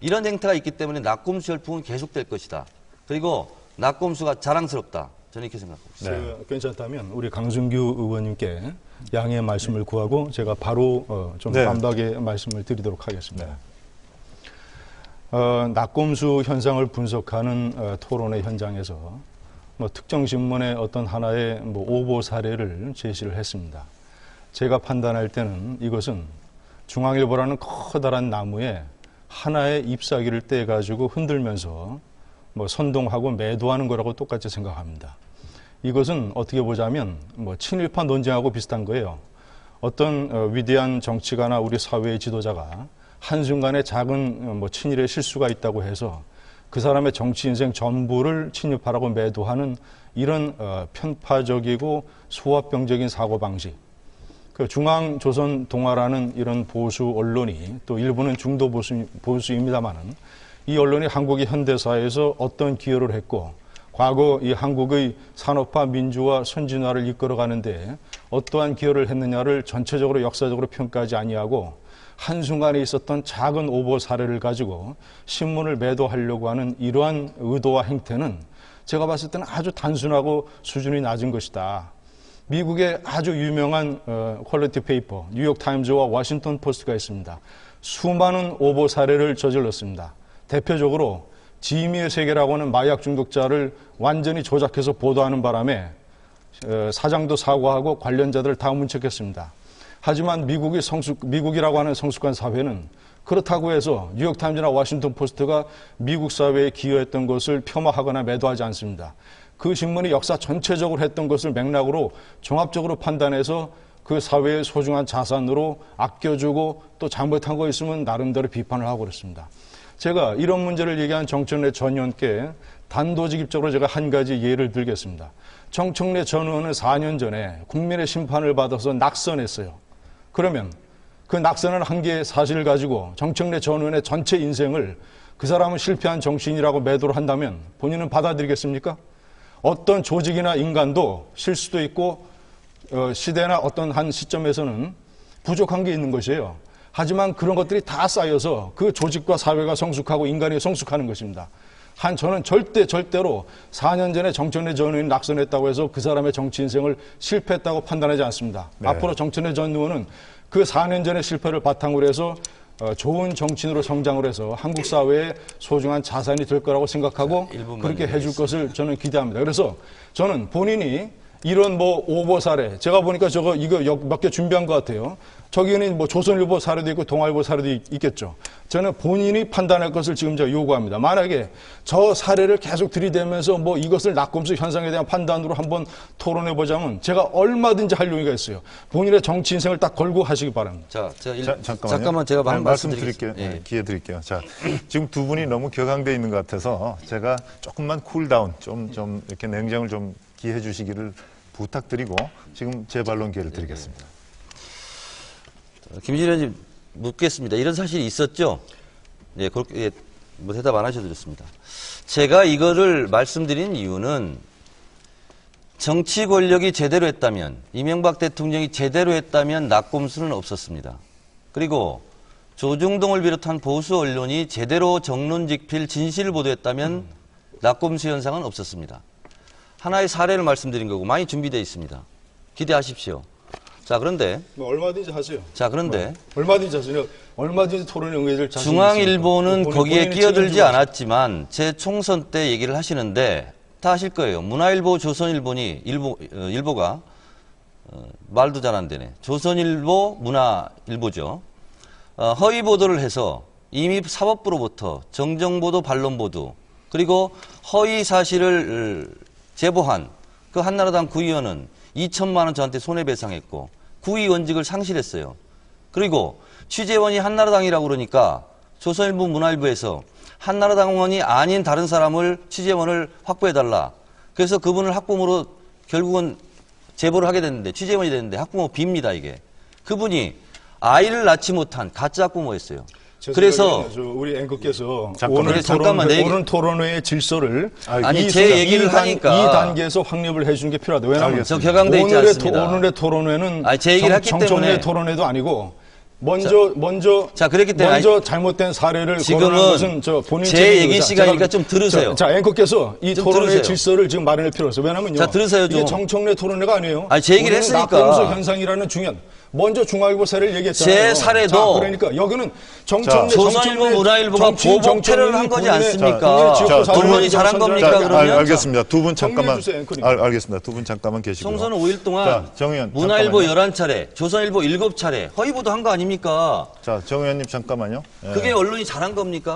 이런 행태가 있기 때문에 낙검수 열풍은 계속될 것이다. 그리고 낙검수가 자랑스럽다. 저는 이렇게 생각하고 있습니다. 네. 괜찮다면 우리 강승규 의원님께 양해의 말씀을 구하고 제가 바로 좀 반박의 말씀을 드리도록 하겠습니다. 낙검수 현상을 분석하는 토론회 현장에서 특정 신문의 어떤 하나의 오보 사례를 제시를 했습니다. 제가 판단할 때는 이것은 중앙일보라는 커다란 나무에 하나의 잎사귀를 떼가지고 흔들면서 선동하고 매도하는 거라고 똑같이 생각합니다. 이것은 어떻게 보자면 친일파 논쟁하고 비슷한 거예요. 어떤 위대한 정치가나 우리 사회의 지도자가 한순간에 작은 친일의 실수가 있다고 해서 그 사람의 정치 인생 전부를 친일파라고 매도하는 이런 편파적이고 소화병적인 사고방식. 그 중앙조선동아라는 이런 보수 언론이 또 일부는 중도 보수입니다만은 이 언론이 한국의 현대사에서 어떤 기여를 했고 과거 이 한국의 산업화, 민주화, 선진화를 이끌어가는데 어떠한 기여를 했느냐를 전체적으로 역사적으로 평가하지 아니하고 한순간에 있었던 작은 오보 사례를 가지고 신문을 매도하려고 하는 이러한 의도와 행태는 제가 봤을 때는 아주 단순하고 수준이 낮은 것이다. 미국의 아주 유명한 퀄리티 페이퍼 뉴욕타임즈와 워싱턴 포스트가 있습니다. 수많은 오보 사례를 저질렀습니다. 대표적으로 지미의 세계라고 하는 마약 중독자를 완전히 조작해서 보도하는 바람에 사장도 사과하고 관련자들을 다 문책했습니다. 하지만 미국이라고 하는 성숙한 사회는 그렇다고 해서 뉴욕타임즈나 워싱턴 포스트가 미국 사회에 기여했던 것을 폄하하거나 매도하지 않습니다. 그 신문이 역사 전체적으로 했던 것을 맥락으로 종합적으로 판단해서 그 사회의 소중한 자산으로 아껴주고 또 잘못한 거 있으면 나름대로 비판을 하고 그랬습니다. 제가 이런 문제를 얘기한 정청래 전 의원께 단도직입적으로 제가 한 가지 예를 들겠습니다. 정청래 전 의원은 4년 전에 국민의 심판을 받아서 낙선했어요. 그러면 그 낙선을 한 개의 사실을 가지고 정청래 전 의원의 전체 인생을 그 사람은 실패한 정치인이라고 매도를 한다면 본인은 받아들이겠습니까? 어떤 조직이나 인간도 실수도 있고 시대나 어떤 한 시점에서는 부족한 게 있는 것이에요. 하지만 그런 것들이 다 쌓여서 그 조직과 사회가 성숙하고 인간이 성숙하는 것입니다. 저는 절대로 4년 전에 정청래 전 의원이 낙선했다고 해서 그 사람의 정치 인생을 실패했다고 판단하지 않습니다. 네. 앞으로 정청래 전 의원은 그 4년 전의 실패를 바탕으로 해서 좋은 정치인으로 성장을 해서 한국 사회의 소중한 자산이 될 거라고 생각하고 그렇게 해줄 것을 저는 기대합니다. 그래서 저는 본인이 이런 오보 사례, 제가 보니까 이거 몇 개 준비한 것 같아요. 저기는 조선일보 사례도 있고 동아일보 사례도 있겠죠. 저는 본인이 판단할 것을 지금 제가 요구합니다. 만약에 저 사례를 계속 들이대면서 이것을 낙검수 현상에 대한 판단으로 한번 토론해 보자면 제가 얼마든지 할 용의가 있어요. 본인의 정치 인생을 딱 걸고 하시기 바랍니다. 잠깐만 제가 말씀드릴게요. 네, 기회 드릴게요. 자, 지금 두 분이 너무 격앙돼 있는 것 같아서 제가 조금만 쿨다운, 좀 이렇게 냉정을 좀 기해 주시기를 부탁드리고 지금 재반론 기회를 드리겠습니다. 김진일 의원님 묻겠습니다. 이런 사실이 있었죠? 예, 그렇게 대답 안 하셔도 좋습니다. 제가 이거를 말씀드린 이유는 정치 권력이 제대로 했다면, 이명박 대통령이 제대로 했다면 낙검수는 없었습니다. 그리고 조중동을 비롯한 보수 언론이 제대로 정론직필 진실을 보도했다면 낙검수 현상은 없었습니다. 하나의 사례를 말씀드린 거고 많이 준비되어 있습니다. 기대하십시오. 자, 그런데 얼마든지 하세요. 자, 그런데 얼마든지 하세요. 얼마든지 토론에 응해줄 자신 중앙일보는 거기에 끼어들지 않았지만 제 총선 때 얘기를 하시는데 다 아실 거예요. 문화일보, 조선일보니 일보가 말도 잘 안 되네. 조선일보, 문화일보죠. 허위 보도를 해서 이미 사법부로부터 정정보도, 반론보도 그리고 허위 사실을 제보한 그 한나라당 구의원은 2천만 원 저한테 손해배상했고 구의원직을 상실했어요. 그리고 취재원이 한나라당이라고 그러니까 조선일보, 문화일보에서 한나라당원이 아닌 다른 사람을 취재원을 확보해달라. 그래서 그분을 학부모로 결국은 제보를 하게 됐는데 취재원이 됐는데 학부모 빕니다 이게. 그분이 아이를 낳지 못한 가짜 학부모였어요. 그래서 우리 앵커께서 잠깐만 오늘 토론회의 질서를 제 얘기를 하니까 2단계에서 확립을 해주는 게 필요하다. 왜냐하면 저 격앙돼 있지 않습니다. 오늘의 토론회는 제 얘기를 했기 정청래 때문에 토론회도 아니고 먼저 자, 그랬기 때문에 잘못된 사례를 지금은 거론한 것은 저 본인 제 책임입니다. 얘기 시간이니까 좀 들으세요. 자, 앵커께서 이 좀 토론의 들으세요. 질서를 지금 마련할 필요가 있어요. 왜냐면요. 자, 들으세요, 좀. 이게 정청래 토론회가 아니에요. 아니, 제 얘기를 우리는 했으니까. 낙검수 현상이라는 중요한 먼저 중앙일보 사례를 얘기했잖아요. 제 사례도 자, 그러니까 여기는 정청래 조선일보, 문화일보가 정치인 보복 패러를 한 거지 본인의 않습니까? 지역구 사례를 언론이 잘한 겁니까, 선정하자. 그러면? 알겠습니다. 두 분 잠깐만. 정리해 주세요, 앵커님. 알겠습니다. 두 분 잠깐만 계시고요. 총선 5일 동안 자, 정 의원, 문화일보 잠깐만요. 11차례, 조선일보 7차례 허위보도 한 거 아닙니까? 자, 정 의원님 잠깐만요. 예. 그게 언론이 잘한 겁니까?